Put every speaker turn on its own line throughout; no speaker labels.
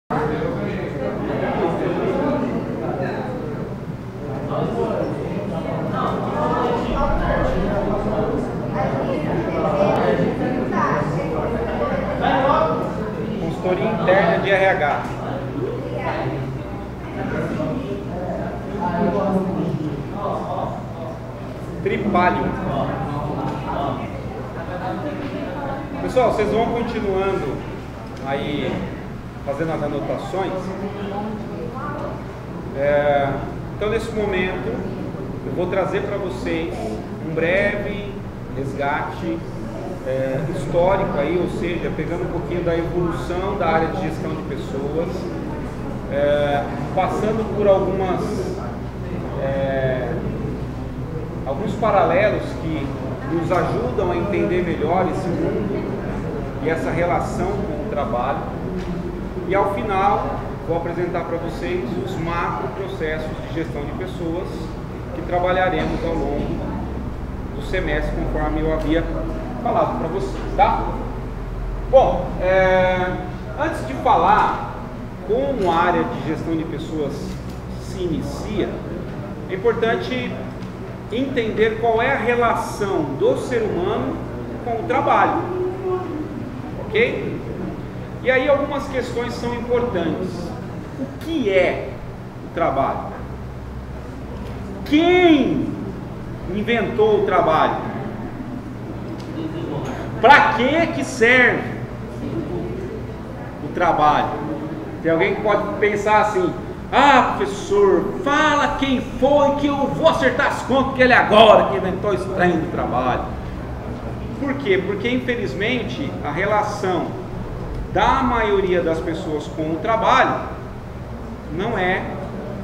Consultoria interna de RH. Tripalho. Pessoal, vocês vão continuando aí fazendo as anotações. Então, nesse momento, eu vou trazer para vocês um breve resgate histórico aí, ou seja, pegando um pouquinho da evolução da área de gestão de pessoas, passando por alguns paralelos que nos ajudam a entender melhor esse mundo e essa relação com o trabalho. E ao final, vou apresentar para vocês os macro processos de gestão de pessoas que trabalharemos ao longo do semestre, conforme eu havia falado para vocês, tá? Bom, antes de falar como a área de gestão de pessoas se inicia, é importante entender qual é a relação do ser humano com o trabalho, ok? E aí algumas questões são importantes. O que é o trabalho? Quem inventou o trabalho? Para que serve o trabalho? Tem alguém que pode pensar assim: ah, professor, fala quem foi que eu vou acertar as contas, porque ele agora que inventou esse trem do trabalho. Por quê? Porque infelizmente a relação da maioria das pessoas com o trabalho não é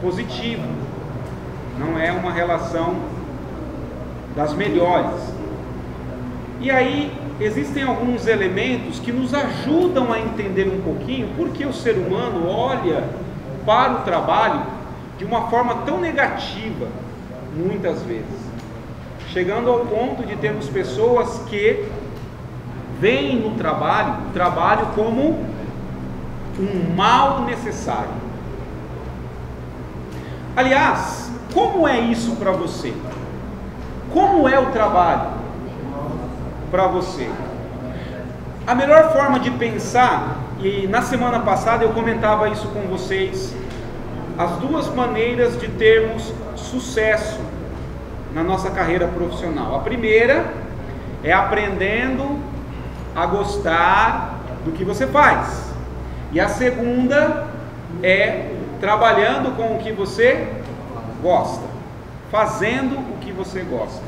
positiva, não é uma relação das melhores. E aí existem alguns elementos que nos ajudam a entender um pouquinho por que o ser humano olha para o trabalho de uma forma tão negativa, muitas vezes, chegando ao ponto de termos pessoas que veem no trabalho o trabalho como um mal necessário. Aliás, como é isso para você? Como é o trabalho para você? A melhor forma de pensar, e na semana passada eu comentava isso com vocês, as duas maneiras de termos sucesso na nossa carreira profissional. A primeira é aprendendo a gostar do que você faz, e a segunda é trabalhando com o que você gosta, fazendo o que você gosta.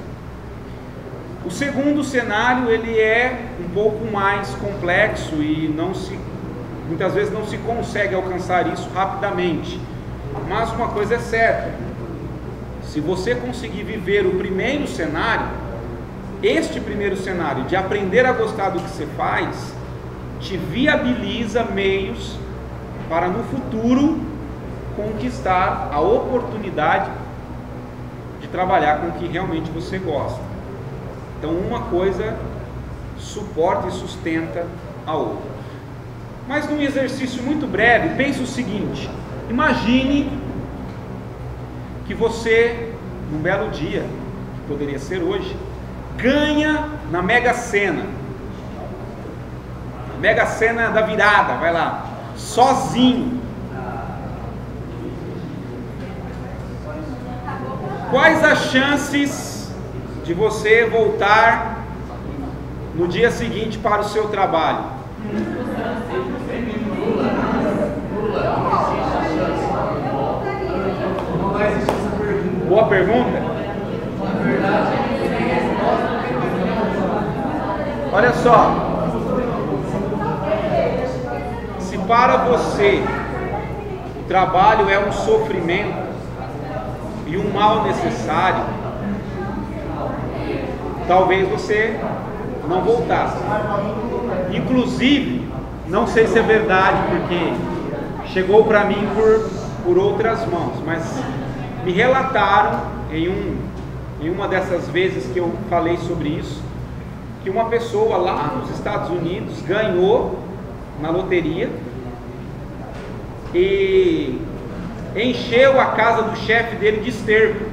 O segundo cenário, ele é um pouco mais complexo e muitas vezes não se consegue alcançar isso rapidamente. Mas uma coisa é certa: se você conseguir viver o primeiro cenário, este primeiro cenário de aprender a gostar do que você faz, te viabiliza meios para no futuro conquistar a oportunidade de trabalhar com o que realmente você gosta. Então uma coisa suporta e sustenta a outra. Mas num exercício muito breve, pense o seguinte: imagine que você, num belo dia, que poderia ser hoje, ganha na Mega Sena. Mega Sena da virada, vai lá, sozinho. Quais as chances de você voltar no dia seguinte para o seu trabalho? Boa pergunta. Olha só, se para você o trabalho é um sofrimento e um mal necessário, talvez você não voltasse. Inclusive, não sei se é verdade, porque chegou para mim por outras mãos, mas me relataram em uma dessas vezes que eu falei sobre isso, que uma pessoa lá nos Estados Unidos ganhou na loteria e encheu a casa do chefe dele de esterco.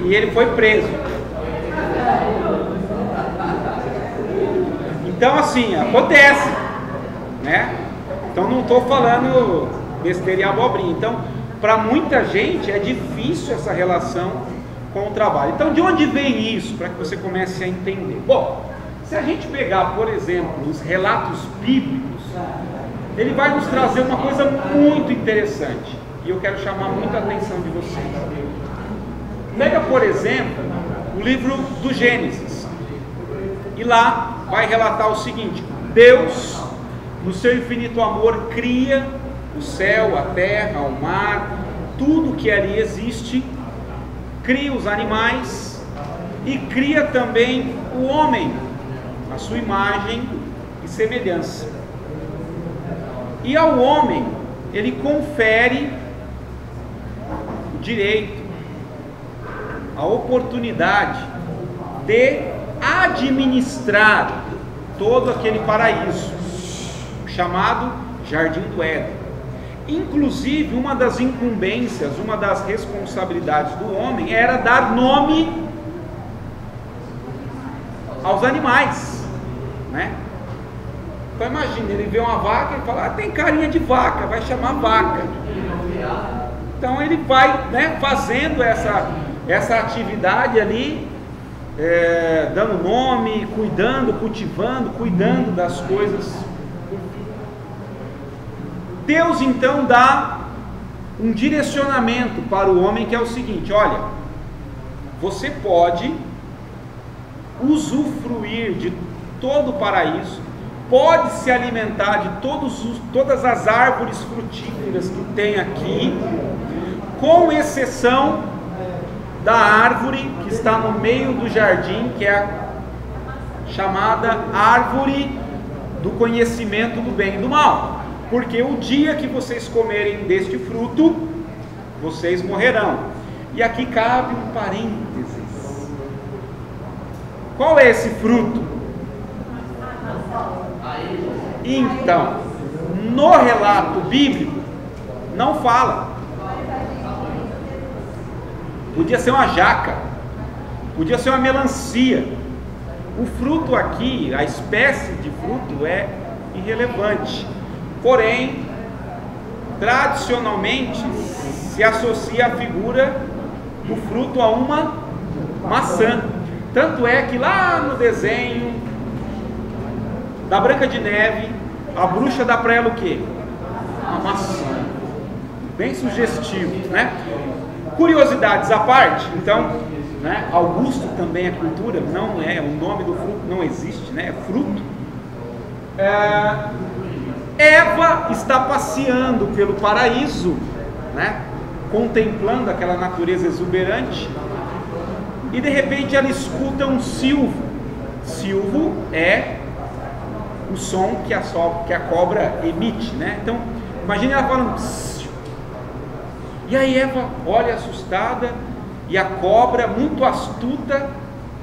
E ele foi preso. Então assim, acontece, né? Então não estou falando besteira e abobrinha. Então, para muita gente é difícil essa relação com o trabalho. Então, de onde vem isso? Para que você comece a entender. Bom, se a gente pegar, por exemplo, os relatos bíblicos, ele vai nos trazer uma coisa muito interessante. E eu quero chamar muito a atenção de vocês. Pega, por exemplo, o livro do Gênesis. E lá vai relatar o seguinte: Deus, no seu infinito amor, cria o céu, a terra, o mar, tudo que ali existe, cria os animais e cria também o homem, a sua imagem e semelhança. E ao homem, ele confere o direito, a oportunidade de administrar todo aquele paraíso, chamado Jardim do Éden. Inclusive, uma das incumbências, uma das responsabilidades do homem era dar nome aos animais, né? Então imagina, ele vê uma vaca e fala, tem carinha de vaca, vai chamar vaca. Então ele vai, né, fazendo essa atividade ali, dando nome, cuidando, cultivando, cuidando das coisas. Deus então dá um direcionamento para o homem, que é o seguinte: olha, você pode usufruir de todo o paraíso, pode se alimentar de todas as árvores frutíferas que tem aqui, com exceção da árvore que está no meio do jardim, que é a chamada árvore do conhecimento do bem e do mal. Porque o dia que vocês comerem deste fruto, vocês morrerão. E aqui cabe um parênteses. Qual é esse fruto? Então, no relato bíblico, não fala. Podia ser uma jaca, podia ser uma melancia. O fruto aqui, a espécie de fruto é irrelevante. Porém, tradicionalmente se associa a figura do fruto a uma maçã. Tanto é que lá no desenho da Branca de Neve, a bruxa dá para ela o quê? Uma maçã. Bem sugestivo, né? Curiosidades à parte, então, né? Augusto também é cultura, não é, o nome do fruto não existe, né? É fruto. Eva está passeando pelo paraíso, né? Contemplando aquela natureza exuberante, e de repente ela escuta um silvo. Silvo é o som que a cobra emite, né? Então, imagine ela falando psiu. E aí Eva olha assustada, e a cobra, muito astuta,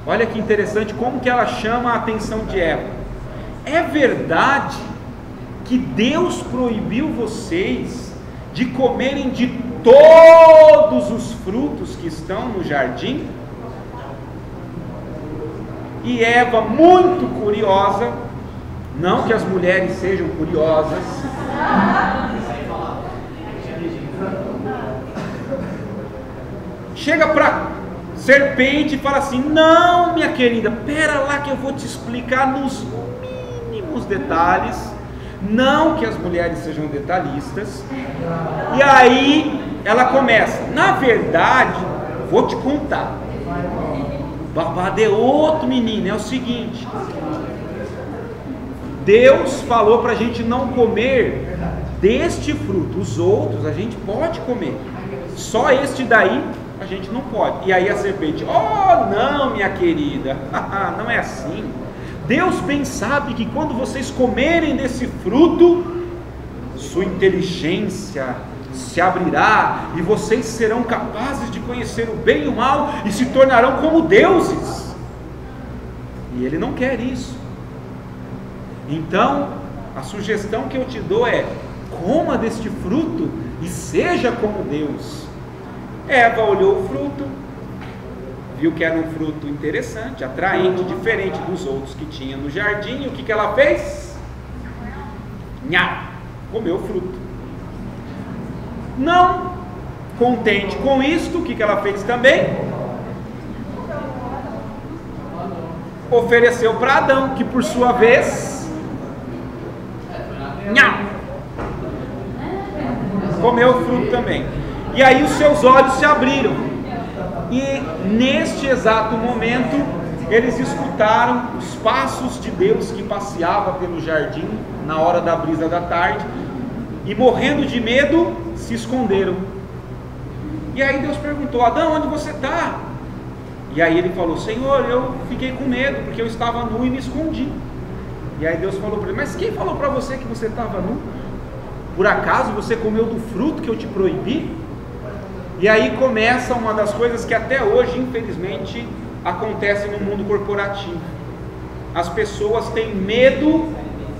olha que interessante como que ela chama a atenção de Eva. É verdade que Deus proibiu vocês de comerem de todos os frutos que estão no jardim? E Eva, muito curiosa, não que as mulheres sejam curiosas, chega para serpente e fala assim: não, minha querida, pera lá que eu vou te explicar nos mínimos detalhes. Não que as mulheres sejam detalhistas. E aí ela começa: na verdade, vou te contar, o babado é outro, menino. É o seguinte, Deus falou para a gente não comer deste fruto. Os outros a gente pode comer, só este daí a gente não pode. E aí a serpente: oh não, minha querida, não é assim. Deus bem sabe que quando vocês comerem desse fruto, sua inteligência se abrirá e vocês serão capazes de conhecer o bem e o mal e se tornarão como deuses. E ele não quer isso. Então A sugestão que eu te dou é: coma deste fruto e seja como Deus. Eva olhou o fruto, viu que era um fruto interessante, atraente, diferente dos outros que tinha no jardim. E o que ela fez? Nhau, comeu o fruto. Não contente com isto, o que ela fez também? Ofereceu para Adão, que por sua vez, nhau, comeu o fruto também. E aí os seus olhos se abriram, e neste exato momento eles escutaram os passos de Deus que passeava pelo jardim na hora da brisa da tarde, e morrendo de medo se esconderam. E aí Deus perguntou: Adão, onde você está? E aí ele falou: Senhor, eu fiquei com medo porque eu estava nu e me escondi. E aí Deus falou para ele: mas quem falou para você que você estava nu? Por acaso você comeu do fruto que eu te proibi? E aí começa uma das coisas que até hoje, infelizmente, acontece no mundo corporativo. As pessoas têm medo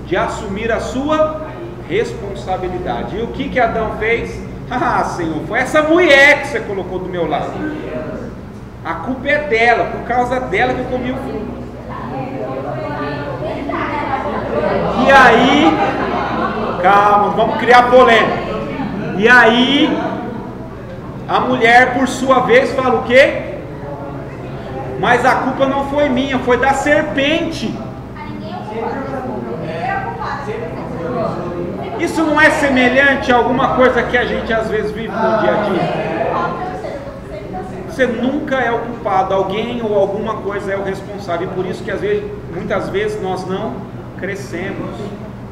de assumir a sua responsabilidade. E o que Adão fez? Ah, Senhor, foi essa mulher que você colocou do meu lado. A culpa é dela, por causa dela que eu comi o fruto. E aí, calma, vamos criar polêmica. E aí, a mulher, por sua vez, fala o quê? Mas a culpa não foi minha, foi da serpente. Isso não é semelhante a alguma coisa que a gente às vezes vive no dia a dia? Você nunca é o culpado, alguém ou alguma coisa é o responsável. E por isso que muitas vezes nós não crescemos,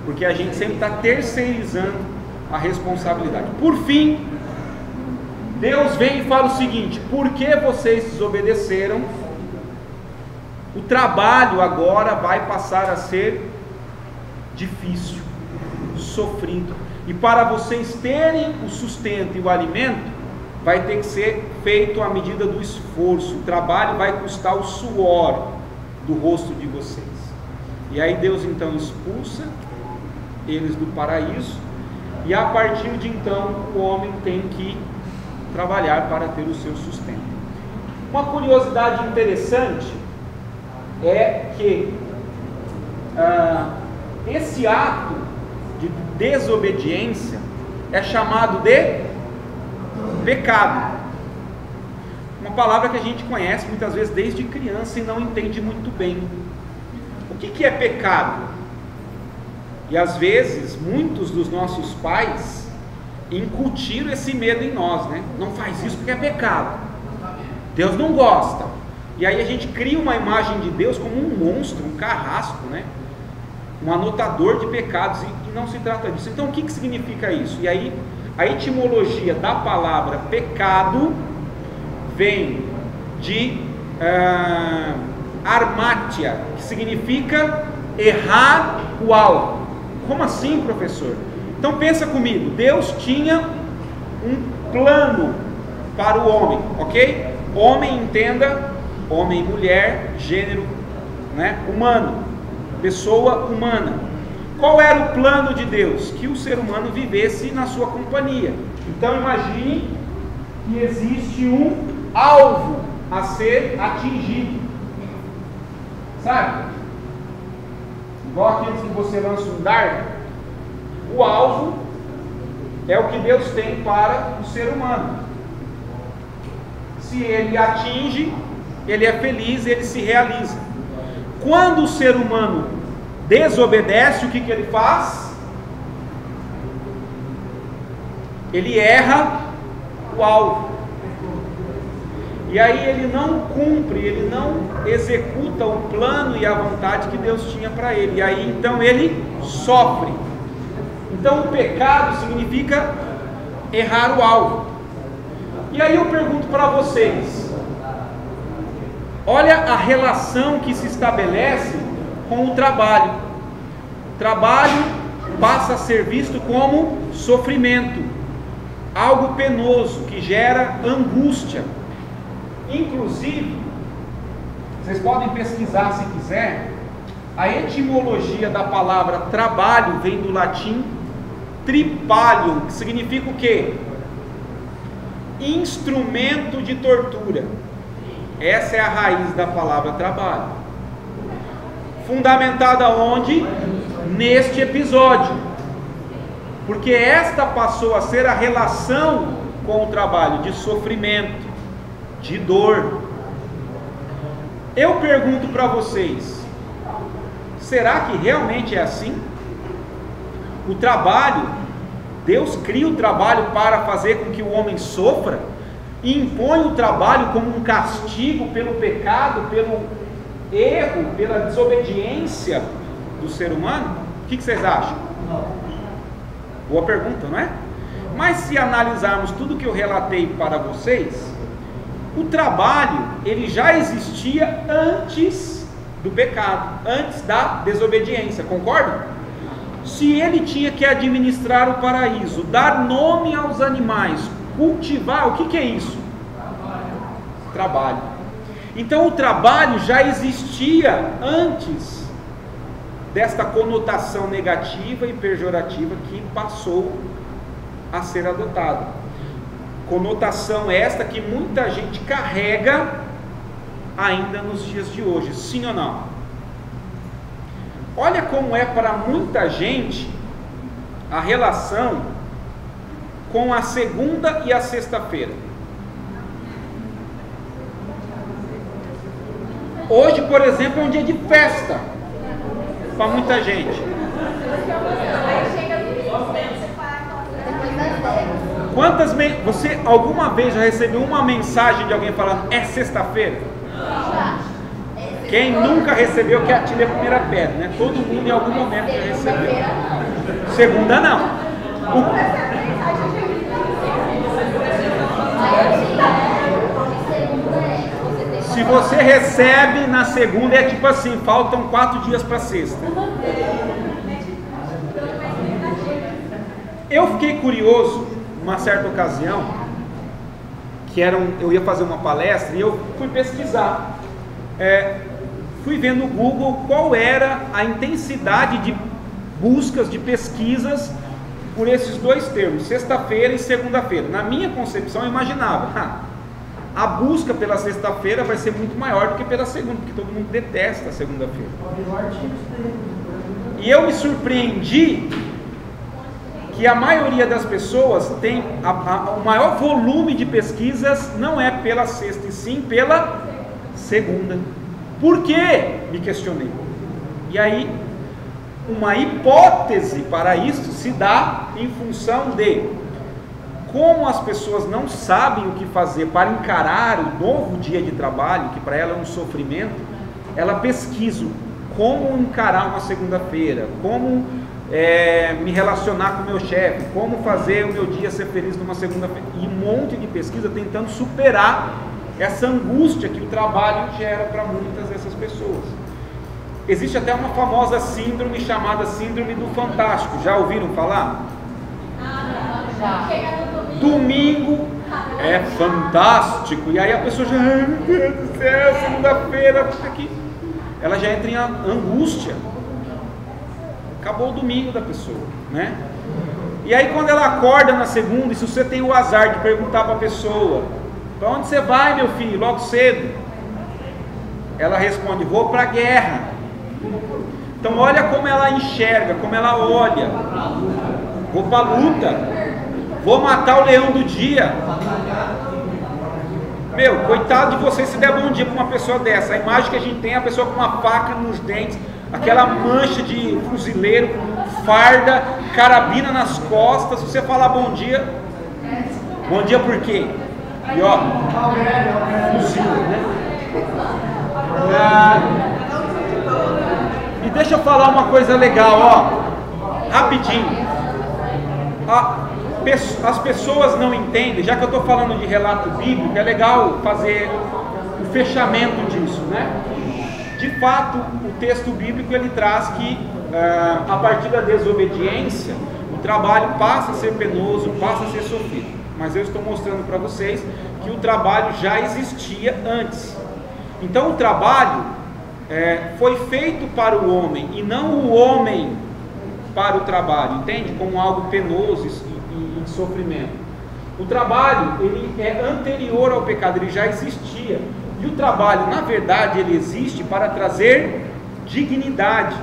porque a gente sempre está terceirizando a responsabilidade. Por fim, Deus vem e fala o seguinte: porque vocês desobedeceram, o trabalho agora vai passar a ser difícil, sofrido, e para vocês terem o sustento e o alimento, vai ter que ser feito à medida do esforço. O trabalho vai custar o suor do rosto de vocês. E aí Deus então expulsa eles do paraíso, e a partir de então o homem tem que trabalhar para ter o seu sustento. Uma curiosidade interessante é que esse ato de desobediência é chamado de pecado. Uma palavra que a gente conhece muitas vezes desde criança e não entende muito bem. O que é pecado? E às vezes muitos dos nossos pais incutiram esse medo em nós, né? Não faz isso porque é pecado, Deus não gosta. E aí a gente cria uma imagem de Deus como um monstro, um carrasco, né? Um anotador de pecados, e não se trata disso. Então o que significa isso? E aí a etimologia da palavra pecado vem de armátia, que significa errar o alvo. Como assim, professor? Então pensa comigo, Deus tinha um plano para o homem, ok? Homem, entenda, homem e mulher, gênero, né, humano, pessoa humana. Qual era o plano de Deus? Que o ser humano vivesse na sua companhia. Então imagine que existe um alvo a ser atingido, sabe? Igual aqueles que você lança um dardo. O alvo é o que Deus tem para o ser humano. Se ele atinge, ele é feliz, ele se realiza. Quando o ser humano desobedece, o que ele faz? Ele erra o alvo. E aí ele não cumpre, ele não executa o plano e a vontade que Deus tinha para ele. E aí então ele sofre. Então o pecado significa errar o alvo. E aí eu pergunto para vocês, olha a relação que se estabelece com o trabalho. O trabalho passa a ser visto como sofrimento, algo penoso que gera angústia. Inclusive, vocês podem pesquisar se quiser, A etimologia da palavra trabalho vem do latim tripalium, que significa o quê? Instrumento de tortura. Essa é a raiz da palavra trabalho. Fundamentada onde? Neste episódio. Porque esta passou a ser a relação com o trabalho de sofrimento, de dor. Eu pergunto para vocês, será que realmente é assim? O trabalho, Deus cria o trabalho para fazer com que o homem sofra e impõe o trabalho como um castigo pelo pecado, pelo erro, pela desobediência do ser humano? O que vocês acham? Boa pergunta, não é? Mas se analisarmos tudo que eu relatei para vocês, o trabalho, ele já existia antes do pecado, antes da desobediência, concordam? Se ele tinha que administrar o paraíso, dar nome aos animais, cultivar, o que é isso? Trabalho. Então o trabalho já existia antes desta conotação negativa e pejorativa que passou a ser adotada. Conotação esta que muita gente carrega ainda nos dias de hoje, sim ou não? Olha como é para muita gente a relação com a segunda e a sexta-feira. Hoje, por exemplo, é um dia de festa para muita gente. Você alguma vez já recebeu uma mensagem de alguém falando é sexta-feira? Quem nunca recebeu que atire a primeira pedra, né? Todo mundo em algum momento já recebeu. Segunda não. Se você recebe na segunda é tipo assim, faltam 4 dias para sexta. Eu fiquei curioso uma certa ocasião, que eu ia fazer uma palestra e eu fui pesquisar, fui ver no Google qual era a intensidade de buscas, de pesquisas por esses dois termos, sexta-feira e segunda-feira. Na minha concepção eu imaginava, a busca pela sexta-feira vai ser muito maior do que pela segunda, porque todo mundo detesta a segunda-feira. E eu me surpreendi que a maioria das pessoas tem o maior volume de pesquisas não é pela sexta e sim pela segunda. Por quê? Me questionei. E aí, uma hipótese para isso se dá em função de como as pessoas não sabem o que fazer para encarar o novo dia de trabalho, que para ela é um sofrimento, ela pesquisa como encarar uma segunda-feira, como me relacionar com o meu chefe, como fazer o meu dia ser feliz numa segunda-feira, e um monte de pesquisa tentando superar essa angústia que o trabalho gera para muitas dessas pessoas. Existe até uma famosa síndrome chamada síndrome do fantástico, já ouviram falar? Domingo é fantástico, e aí a pessoa já, ai meu Deus do céu, segunda-feira, ela já entra em angústia. Acabou o domingo da pessoa, né? E aí quando ela acorda na segunda, e se você tem o azar de perguntar para a pessoa, para onde você vai, meu filho, logo cedo? Ela responde, vou para a guerra. Então olha como ela enxerga, como ela olha. Vou para a luta, vou matar o leão do dia. Meu, coitado de você se der bom dia para uma pessoa dessa. A imagem que a gente tem é a pessoa com uma faca nos dentes, aquela mancha de fuzileiro, farda, carabina nas costas. Se você falar bom dia por quê? E ó, fuzil, né? E deixa eu falar uma coisa legal, ó, rapidinho. As pessoas não entendem, já que eu estou falando de relato bíblico, é legal fazer o fechamento disso, né? De fato, o texto bíblico ele traz que a partir da desobediência, o trabalho passa a ser penoso, passa a ser sofrido. Mas eu estou mostrando para vocês que o trabalho já existia antes. Então o trabalho foi feito para o homem e não o homem para o trabalho, entende? Como algo penoso e de sofrimento. O trabalho, ele é anterior ao pecado, ele já existia. E o trabalho, na verdade, ele existe para trazer dignidade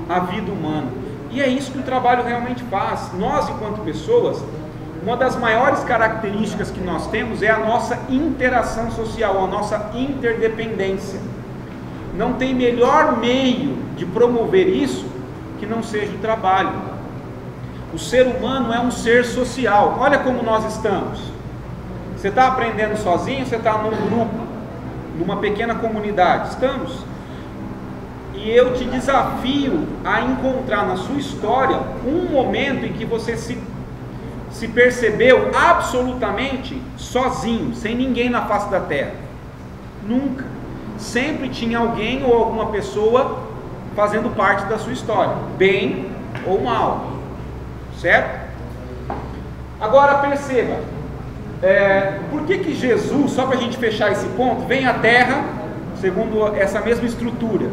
à vida humana. E é isso que o trabalho realmente faz. Nós, enquanto pessoas, uma das maiores características que nós temos é a nossa interação social, a nossa interdependência. Não tem melhor meio de promover isso que não seja o trabalho. O ser humano é um ser social. Olha como nós estamos. Você está aprendendo sozinho, você está num grupo, numa pequena comunidade. Estamos. E eu te desafio a encontrar na sua história um momento em que você se percebeu absolutamente sozinho, sem ninguém na face da terra. Nunca. Sempre tinha alguém ou alguma pessoa fazendo parte da sua história, bem ou mal, certo? Agora perceba, por que Jesus, só para a gente fechar esse ponto, vem à terra segundo essa mesma estrutura?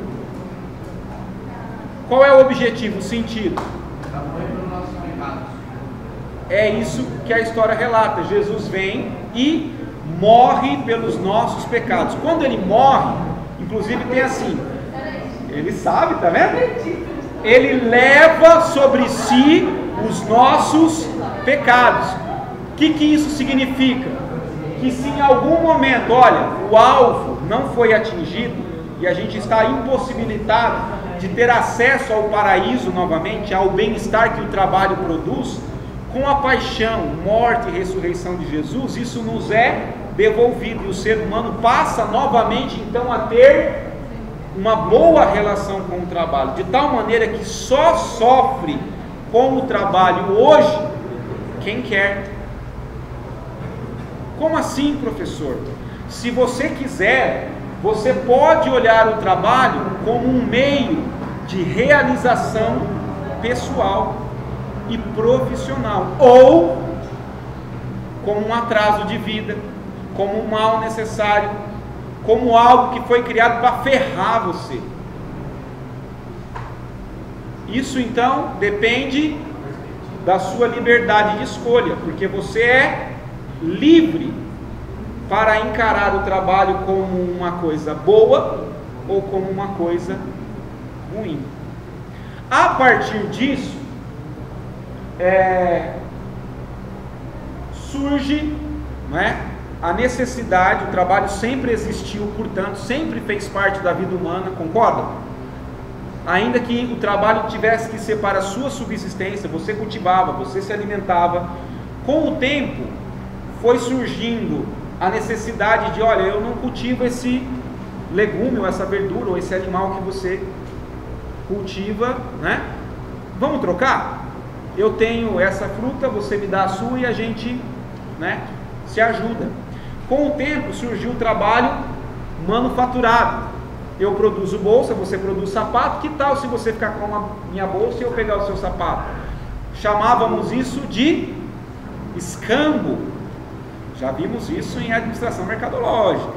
Qual é o objetivo, o sentido? É isso que a história relata. Jesus vem e morre pelos nossos pecados. Quando ele morre, inclusive tem assim, ele sabe, tá vendo? Ele leva sobre si os nossos pecados. O que isso significa? Que se em algum momento, olha, o alvo não foi atingido e a gente está impossibilitado de ter acesso ao paraíso novamente, ao bem-estar que o trabalho produz, com a paixão, morte e ressurreição de Jesus, isso nos é devolvido e o ser humano passa novamente então a ter uma boa relação com o trabalho, de tal maneira que só sofre com o trabalho hoje quem quer. Como assim, professor? Se você quiser, você pode olhar o trabalho como um meio de realização pessoal e profissional, ou como um atraso de vida, como um mal necessário, como algo que foi criado para ferrar você. Isso então depende da sua liberdade de escolha, porque você é livre para encarar o trabalho como uma coisa boa ou como uma coisa ruim. A partir disso, surge, não é, a necessidade. O trabalho sempre existiu, portanto, sempre fez parte da vida humana, concorda? Ainda que o trabalho tivesse que ser para a sua subsistência, você cultivava, você se alimentava. Com o tempo, foi surgindo a necessidade de, olha, eu não cultivo esse legume, ou essa verdura, ou esse animal que você cultiva, né? Vamos trocar? Eu tenho essa fruta, você me dá a sua e a gente, né, se ajuda. Com o tempo surgiu o trabalho manufaturado. Eu produzo bolsa, você produz sapato. Que tal se você ficar com a minha bolsa e eu pegar o seu sapato? Chamávamos isso de escambo. Já vimos isso em administração mercadológica.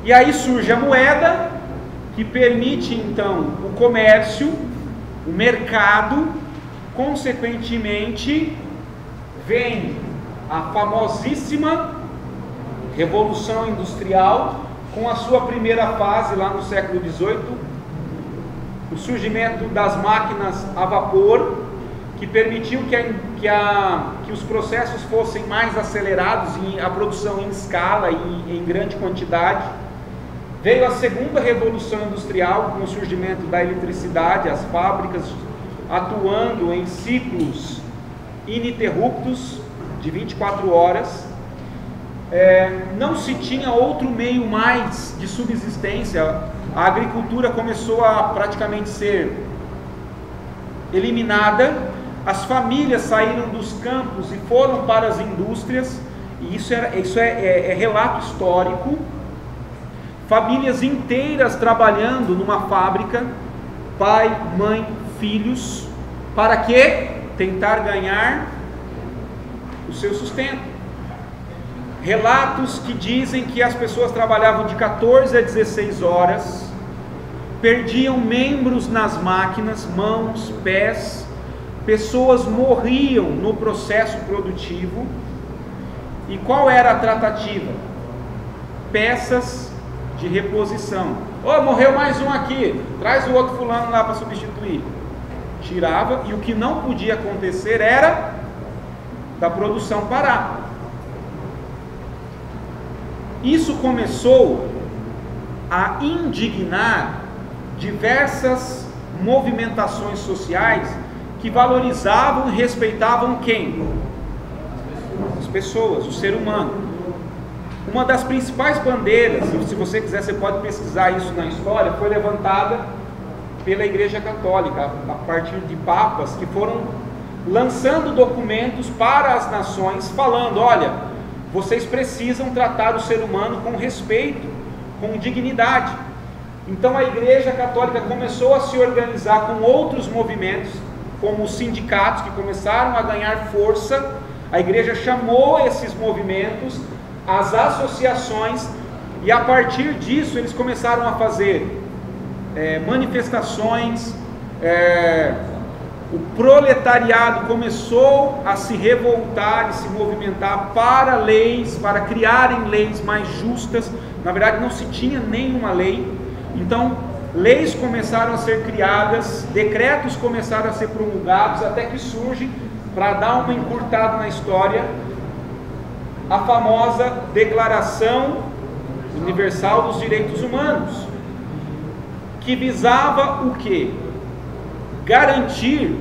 E aí surge a moeda, que permite então o comércio, o mercado. Consequentemente, vem a famosíssima Revolução Industrial, com a sua primeira fase lá no século XVIII, o surgimento das máquinas a vapor, que permitiu que os processos fossem mais acelerados e a produção em escala e em grande quantidade. Veio a segunda Revolução Industrial, com o surgimento da eletricidade, as fábricas atuando em ciclos ininterruptos de 24 horas. Não se tinha outro meio mais de subsistência. A agricultura começou a praticamente ser eliminada. As famílias saíram dos campos e foram para as indústrias, e isso é relato histórico. Famílias inteiras trabalhando numa fábrica, pai, mãe, filhos, para quê? Tentar ganhar o seu sustento. Relatos que dizem que as pessoas trabalhavam de 14 a 16 horas perdiam membros nas máquinas, mãos, pés, pessoas morriam no processo produtivo. E qual era a tratativa? Peças de reposição. Morreu mais um aqui, traz o outro fulano lá para substituir. Tirava, e o que não podia acontecer era da produção parar. Isso começou a indignar diversas movimentações sociais que valorizavam e respeitavam quem? As pessoas, o ser humano. Uma das principais bandeiras, e se você quiser você pode pesquisar isso na história, foi levantada pela Igreja Católica, a partir de papas que foram lançando documentos para as nações, falando: olha, vocês precisam tratar o ser humano com respeito, com dignidade. Então a Igreja Católica começou a se organizar com outros movimentos, como os sindicatos, que começaram a ganhar força. A Igreja chamou esses movimentos, as associações, e a partir disso eles começaram a fazer manifestações. O proletariado começou a se revoltar e se movimentar para leis, para criarem leis mais justas. Na verdade não se tinha nenhuma lei, então leis começaram a ser criadas, decretos começaram a ser promulgados, até que surge, para dar uma encurtada na história, a famosa Declaração Universal dos Direitos Humanos, que visava o quê? Garantir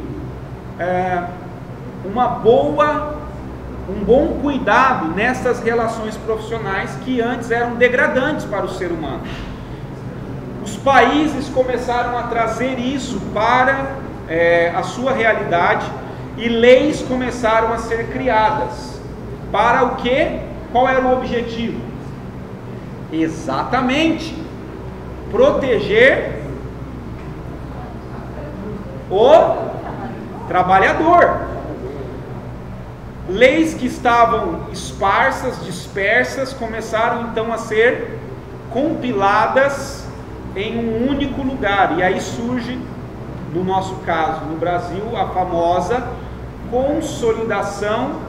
um bom cuidado nessas relações profissionais que antes eram degradantes para o ser humano. Os países começaram a trazer isso para a sua realidade, e leis começaram a ser criadas. Para o quê? Qual era o objetivo? Exatamente, proteger o trabalhador. Leis que estavam esparsas, dispersas, começaram então a ser compiladas em um único lugar. E aí surge, no nosso caso, no Brasil, a famosa consolidação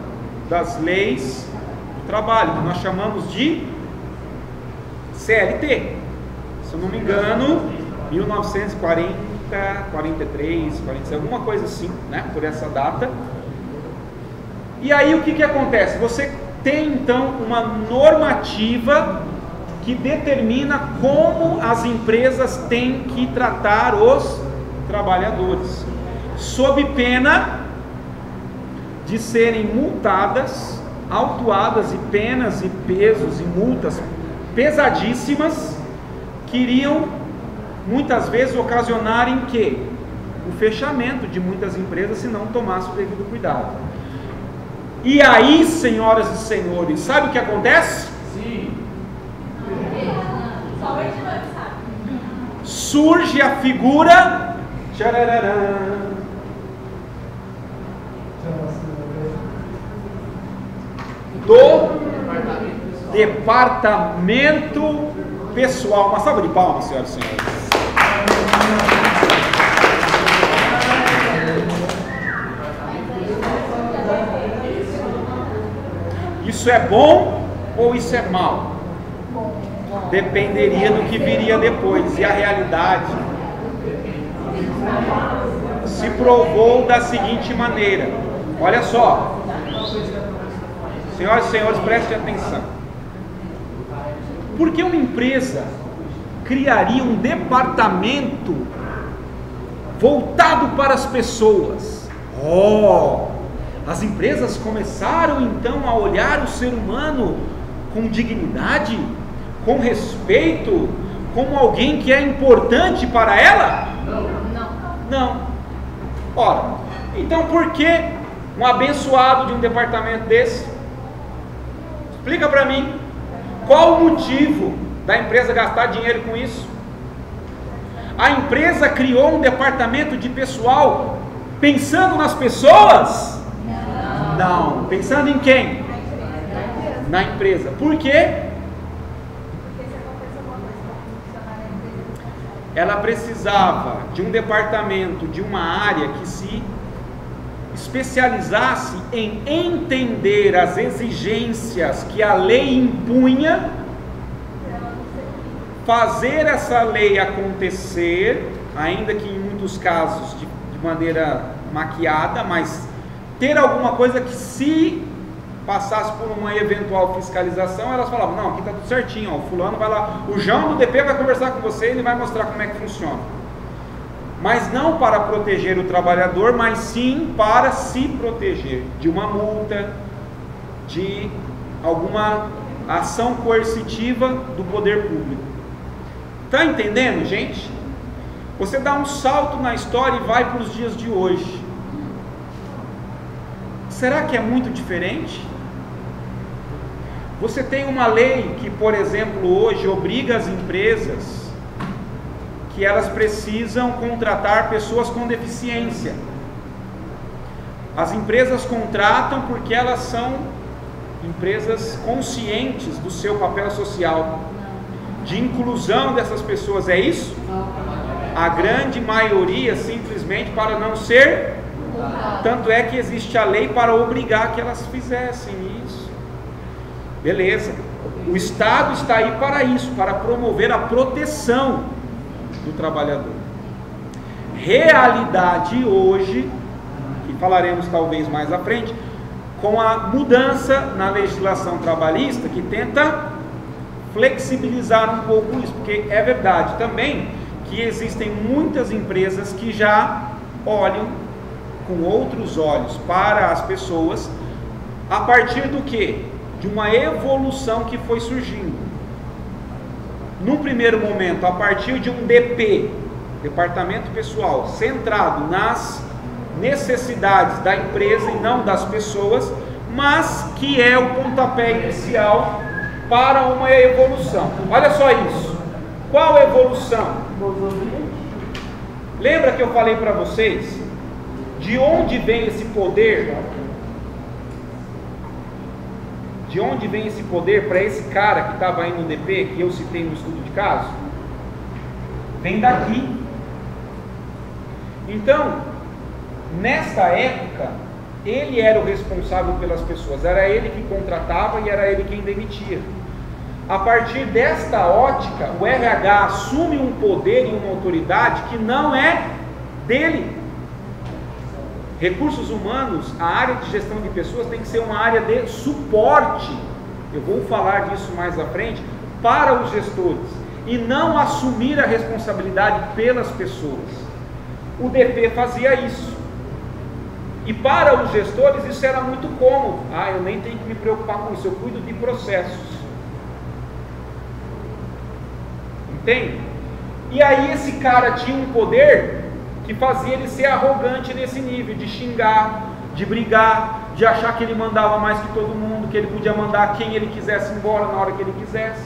das leis do trabalho, que nós chamamos de CLT. Se eu não me engano, 1940, 43, 46, alguma coisa assim, né? Por essa data. E aí o que acontece? Você tem então uma normativa que determina como as empresas têm que tratar os trabalhadores, sob pena de serem multadas, autuadas, e penas e pesos e multas pesadíssimas, que iriam muitas vezes ocasionar em quê? O fechamento de muitas empresas, se não tomasse o devido cuidado. E aí, senhoras e senhores, sabe o que acontece?
Sim.
Surge a figura do departamento pessoal. Uma salva de palmas, senhoras e senhores. Isso é bom ou isso é mal? Dependeria do que viria depois. E a realidade se provou da seguinte maneira. Olha só, senhoras e senhores, prestem atenção. Por que uma empresa criaria um departamento voltado para as pessoas? As empresas começaram então a olhar o ser humano com dignidade, com respeito, como alguém que é importante para ela? Não. Ora, então por que um abençoado de um departamento desse? Explica para mim, qual o motivo da empresa gastar dinheiro com isso? A empresa criou um departamento de pessoal pensando nas pessoas? Não. Pensando em quem? Na empresa. Por quê? ela precisava de um departamento, de uma área que se especializasse em entender as exigências que a lei impunha, fazer essa lei acontecer, ainda que em muitos casos de maneira maquiada, mas ter alguma coisa que, se passasse por uma eventual fiscalização, elas falavam: não, aqui está tudo certinho, ó, o fulano vai lá, o João do DP vai conversar com você e ele vai mostrar como é que funciona. Mas não para proteger o trabalhador, mas sim para se proteger de uma multa, de alguma ação coercitiva do poder público. Está entendendo, gente? Você dá um salto na história e vai para os dias de hoje. Será que é muito diferente? Você tem uma lei que, por exemplo, hoje obriga as empresas que elas precisam contratar pessoas com deficiência. As empresas contratam porque elas são empresas conscientes do seu papel social, de inclusão dessas pessoas, é isso? A grande maioria simplesmente para não ser, tanto é que existe a lei para obrigar que elas fizessem isso. Beleza, o Estado está aí para isso, para promover a proteção do trabalhador. Realidade hoje, que falaremos talvez mais à frente, com a mudança na legislação trabalhista que tenta flexibilizar um pouco isso, porque é verdade também que existem muitas empresas que já olham com outros olhos para as pessoas a partir do que? De uma evolução que foi surgindo. Num primeiro momento, a partir de um DP, departamento pessoal, centrado nas necessidades da empresa e não das pessoas, mas que é o pontapé inicial para uma evolução. Olha só isso. Qual evolução? Lembra que eu falei para vocês de onde vem esse poder? De onde vem esse poder para esse cara que estava aí no DP, que eu citei no estudo de caso? Vem daqui. Então, nesta época, ele era o responsável pelas pessoas, era ele que contratava e era ele quem demitia. A partir desta ótica, o RH assume um poder e uma autoridade que não é dele. Recursos humanos, a área de gestão de pessoas tem que ser uma área de suporte, eu vou falar disso mais à frente, para os gestores, e não assumir a responsabilidade pelas pessoas. O DP fazia isso, e para os gestores isso era muito cômodo. Eu nem tenho que me preocupar com isso, eu cuido de processos. Entende? E aí esse cara tinha um poder que fazia ele ser arrogante nesse nível, de xingar, de brigar, de achar que ele mandava mais que todo mundo, que ele podia mandar quem ele quisesse embora na hora que ele quisesse.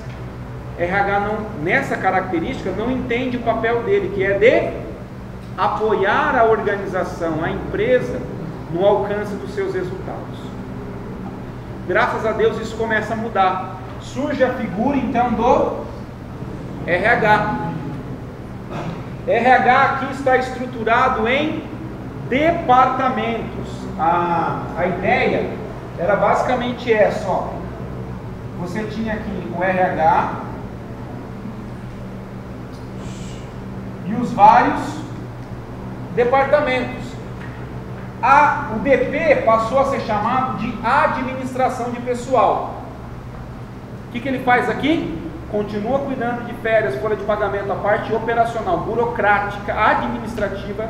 RH não, nessa característica, não entende o papel dele, que é de apoiar a organização, a empresa, no alcance dos seus resultados. Graças a Deus isso começa a mudar. Surge a figura então do RH. RH aqui está estruturado em departamentos. A ideia era basicamente essa, ó. Você tinha aqui o RH e os vários departamentos. O DP passou a ser chamado de administração de pessoal. O que ele faz aqui? Continua cuidando de férias, folha de pagamento, a parte operacional, burocrática, administrativa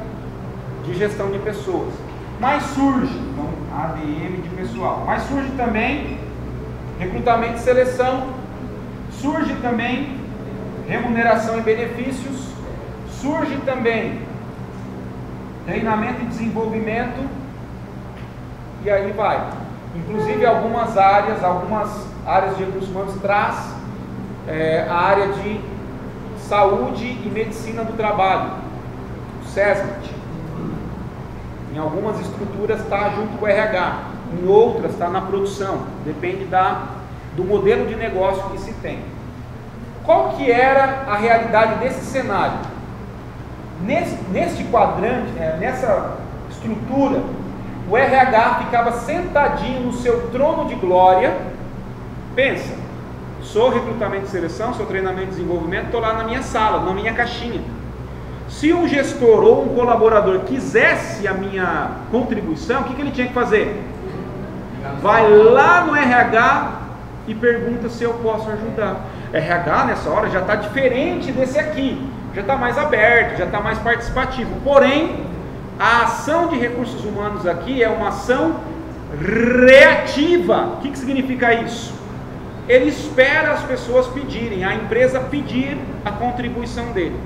de gestão de pessoas. Mas surge, então, ADM de pessoal, mas surge também recrutamento e seleção, surge também remuneração e benefícios, surge também treinamento e desenvolvimento, e aí vai. Inclusive algumas áreas de recursos humanos traz a área de saúde e medicina do trabalho, o SESMIT. Em algumas estruturas está junto com o RH, em outras está na produção, depende do modelo de negócio que se tem. Qual que era a realidade desse cenário? neste quadrante, nessa estrutura, o RH ficava sentadinho no seu trono de glória. Pensa, sou recrutamento e seleção, sou treinamento e desenvolvimento, estou lá na minha sala, na minha caixinha. Se um gestor ou um colaborador quisesse a minha contribuição, o que ele tinha que fazer? Vai lá no RH e pergunta se eu posso ajudar. RH nessa hora já está diferente desse aqui, já está mais aberto, já está mais participativo. Porém, a ação de recursos humanos aqui é uma ação reativa. O que significa isso? Ele espera as pessoas pedirem, a empresa pedir a contribuição dele.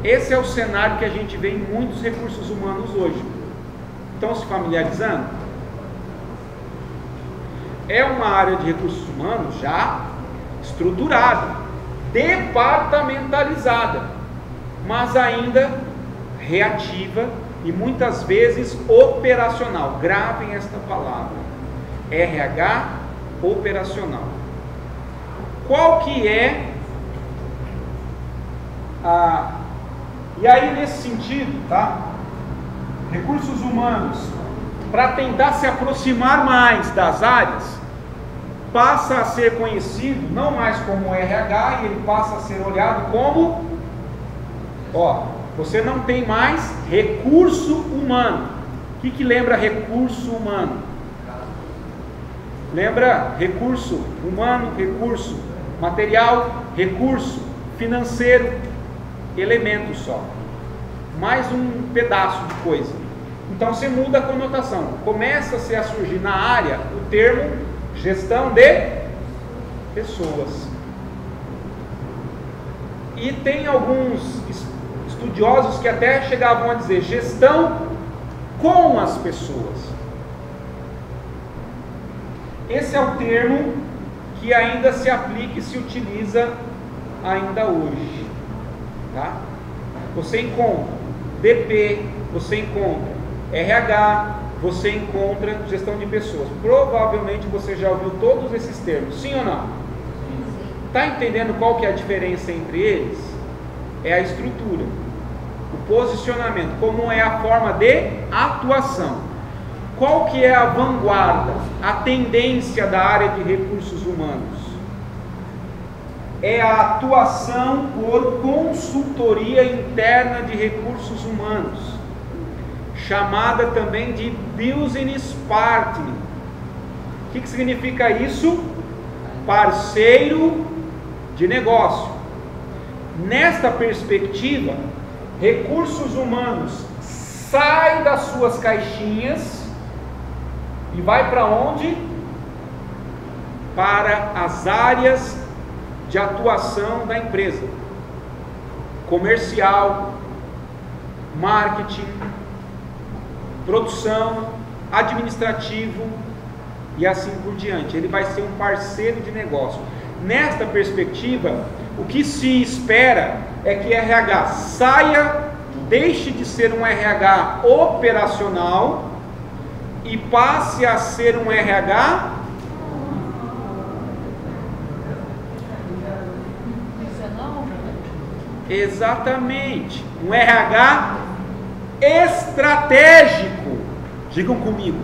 Esse é o cenário que a gente vê em muitos recursos humanos hoje. Estão se familiarizando? É uma área de recursos humanos já estruturada, departamentalizada, mas ainda reativa e muitas vezes operacional. Gravem esta palavra: RH operacional. Qual que é a... E aí, nesse sentido, tá? Recursos humanos, para tentar se aproximar mais das áreas, passa a ser conhecido não mais como RH, e ele passa a ser olhado como, você não tem mais recurso humano. O que lembra recurso humano? Lembra recurso humano, recurso material, recurso financeiro, elemento só, mais um pedaço de coisa. Então você muda a conotação, começa-se a surgir na área o termo gestão de pessoas. E tem alguns estudiosos que até chegavam a dizer gestão com as pessoas. Esse é o termo que ainda se aplica e se utiliza ainda hoje, tá? Você encontra DP, você encontra RH, você encontra gestão de pessoas. Provavelmente você já ouviu todos esses termos, sim ou não? Está entendendo qual que é a diferença entre eles? É a estrutura, o posicionamento, como é a forma de atuação. Qual que é a vanguarda, a tendência da área de recursos humanos? É a atuação por consultoria interna de recursos humanos, chamada também de business partner. O que significa isso? Parceiro de negócio. Nesta perspectiva, recursos humanos sai das suas caixinhas e vai para onde? Para as áreas de atuação da empresa: comercial, marketing, produção, administrativo e assim por diante. Ele vai ser um parceiro de negócio. Nesta perspectiva, o que se espera é que RH saia, deixe de ser um RH operacional e passe a ser um RH exatamente, um RH estratégico. Digam comigo.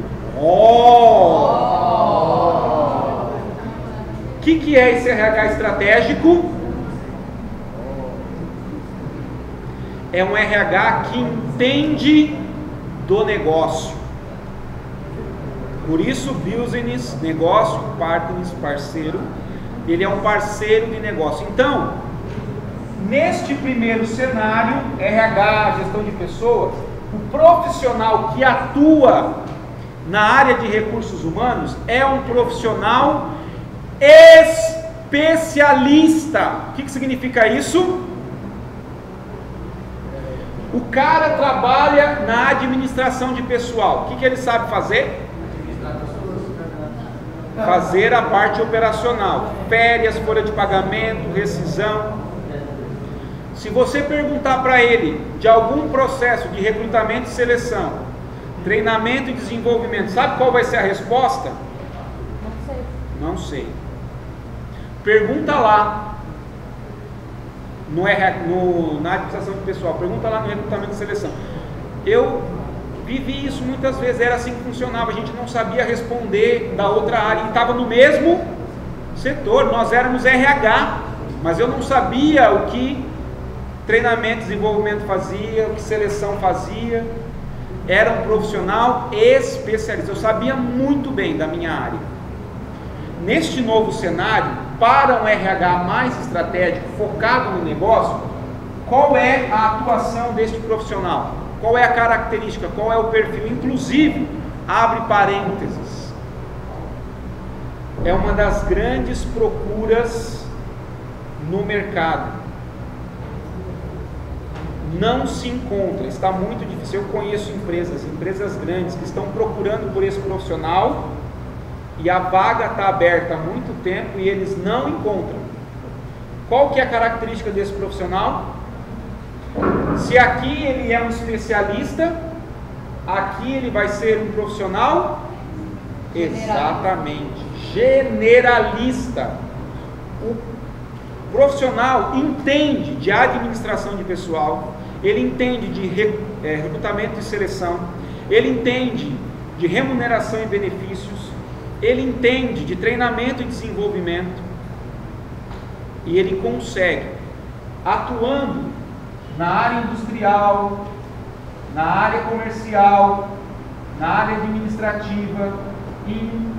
O que é esse RH estratégico? É um RH que entende do negócio. Por isso, business, negócio, partners, parceiro. Ele é um parceiro de negócio. Então, neste primeiro cenário, RH, gestão de pessoas, o profissional que atua na área de recursos humanos é um profissional especialista. O que significa isso? O cara trabalha na administração de pessoal. O que ele sabe fazer? Fazer a parte operacional: férias, folha de pagamento, rescisão. Se você perguntar para ele de algum processo de recrutamento e seleção, treinamento e desenvolvimento, sabe qual vai ser a resposta?
Não sei.
Não sei. Pergunta lá. na administração de pessoal, pergunta lá no recrutamento e seleção. Eu vivi isso muitas vezes, era assim que funcionava, a gente não sabia responder da outra área, e estava no mesmo setor, nós éramos RH, mas eu não sabia o que treinamento, desenvolvimento fazia, o que seleção fazia. Era um profissional especialista, eu sabia muito bem da minha área. Neste novo cenário, para um RH mais estratégico, focado no negócio, qual é a atuação deste profissional? Qual é a característica? Qual é o perfil? Inclusive, abre parênteses, é uma das grandes procuras no mercado. Não se encontra, está muito difícil. Eu conheço empresas grandes que estão procurando por esse profissional e a vaga está aberta há muito tempo e eles não encontram. Qual que é a característica desse profissional? Se aqui ele é um especialista, aqui ele vai ser um profissional exatamente generalista. O profissional entende de administração de pessoal, ele entende de recrutamento e seleção, ele entende de remuneração e benefícios, ele entende de treinamento e desenvolvimento, e ele consegue, atuando na área industrial, na área comercial, na área administrativa, em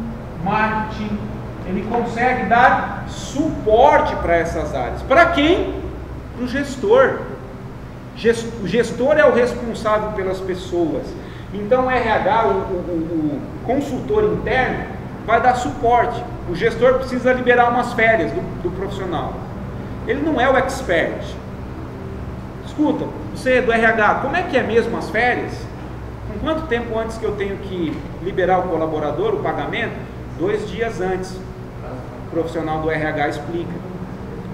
marketing, ele consegue dar suporte para essas áreas. Para quem? Para o gestor. O gestor é o responsável pelas pessoas. Então o RH, o consultor interno, vai dar suporte. O gestor precisa liberar umas férias do profissional. Ele não é o expert. Escuta, você é do RH, como é que é mesmo as férias? Com quanto tempo antes que eu tenho que liberar o colaborador, o pagamento? 2 dias antes. O profissional do RH explica.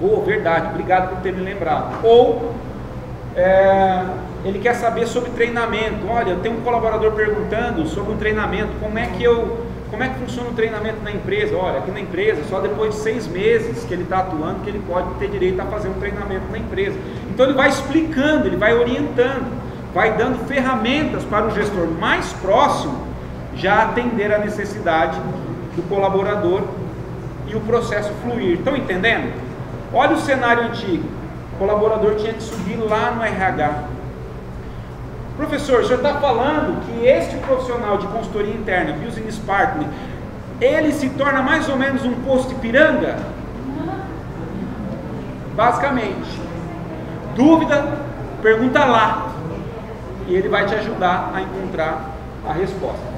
Ou, verdade, obrigado por ter me lembrado. Ou, ele quer saber sobre treinamento. Olha, eu tenho um colaborador perguntando sobre um treinamento, como é que funciona o treinamento na empresa? Olha, aqui na empresa, só depois de 6 meses que ele está atuando, que ele pode ter direito a fazer um treinamento na empresa. Então ele vai explicando, ele vai orientando, vai dando ferramentas para o gestor mais próximo já atender a necessidade do colaborador e o processo fluir. Estão entendendo? Olha o cenário antigo. O colaborador tinha que subir lá no RH. Professor, o senhor está falando que este profissional de consultoria interna, Business Partner, ele se torna mais ou menos um posto Ipiranga? Basicamente. Dúvida? Pergunta lá. E ele vai te ajudar a encontrar a resposta.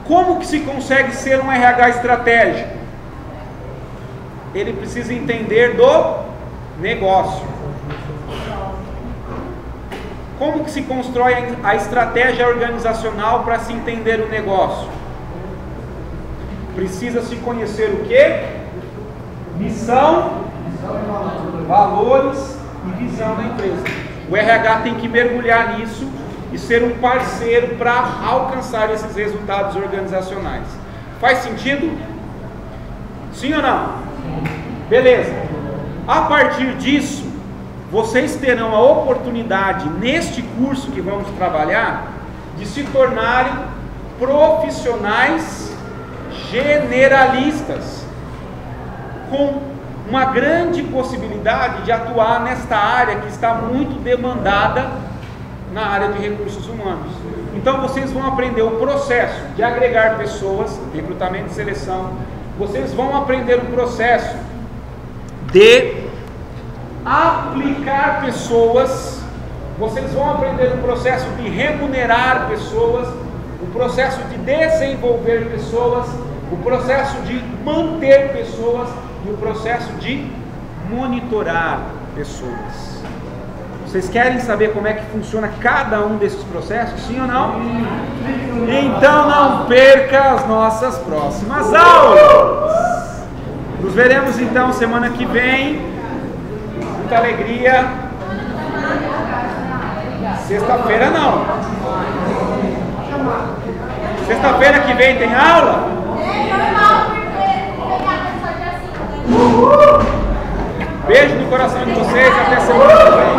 Como que se consegue ser um RH estratégico? Ele precisa entender do negócio. Como que se constrói a estratégia organizacional para se entender o negócio? Precisa se conhecer o quê? Missão, valores e visão da empresa. O RH tem que mergulhar nisso e ser um parceiro para alcançar esses resultados organizacionais. Faz sentido? Sim ou não? Beleza. A partir disso, vocês terão a oportunidade, neste curso que vamos trabalhar, de se tornarem profissionais generalistas, com uma grande possibilidade de atuar nesta área que está muito demandada na área de recursos humanos. Então vocês vão aprender o processo de agregar pessoas, recrutamento e seleção, vocês vão aprender o processo de aplicar pessoas, vocês vão aprender o processo de remunerar pessoas, o processo de desenvolver pessoas, o processo de manter pessoas e o processo de monitorar pessoas. Vocês querem saber como é que funciona cada um desses processos, sim ou não? Então não perca as nossas próximas aulas. Nos veremos então semana que vem. Muita alegria. Sexta-feira não. Sexta-feira que vem tem aula? Beijo no coração de vocês, até semana que vem.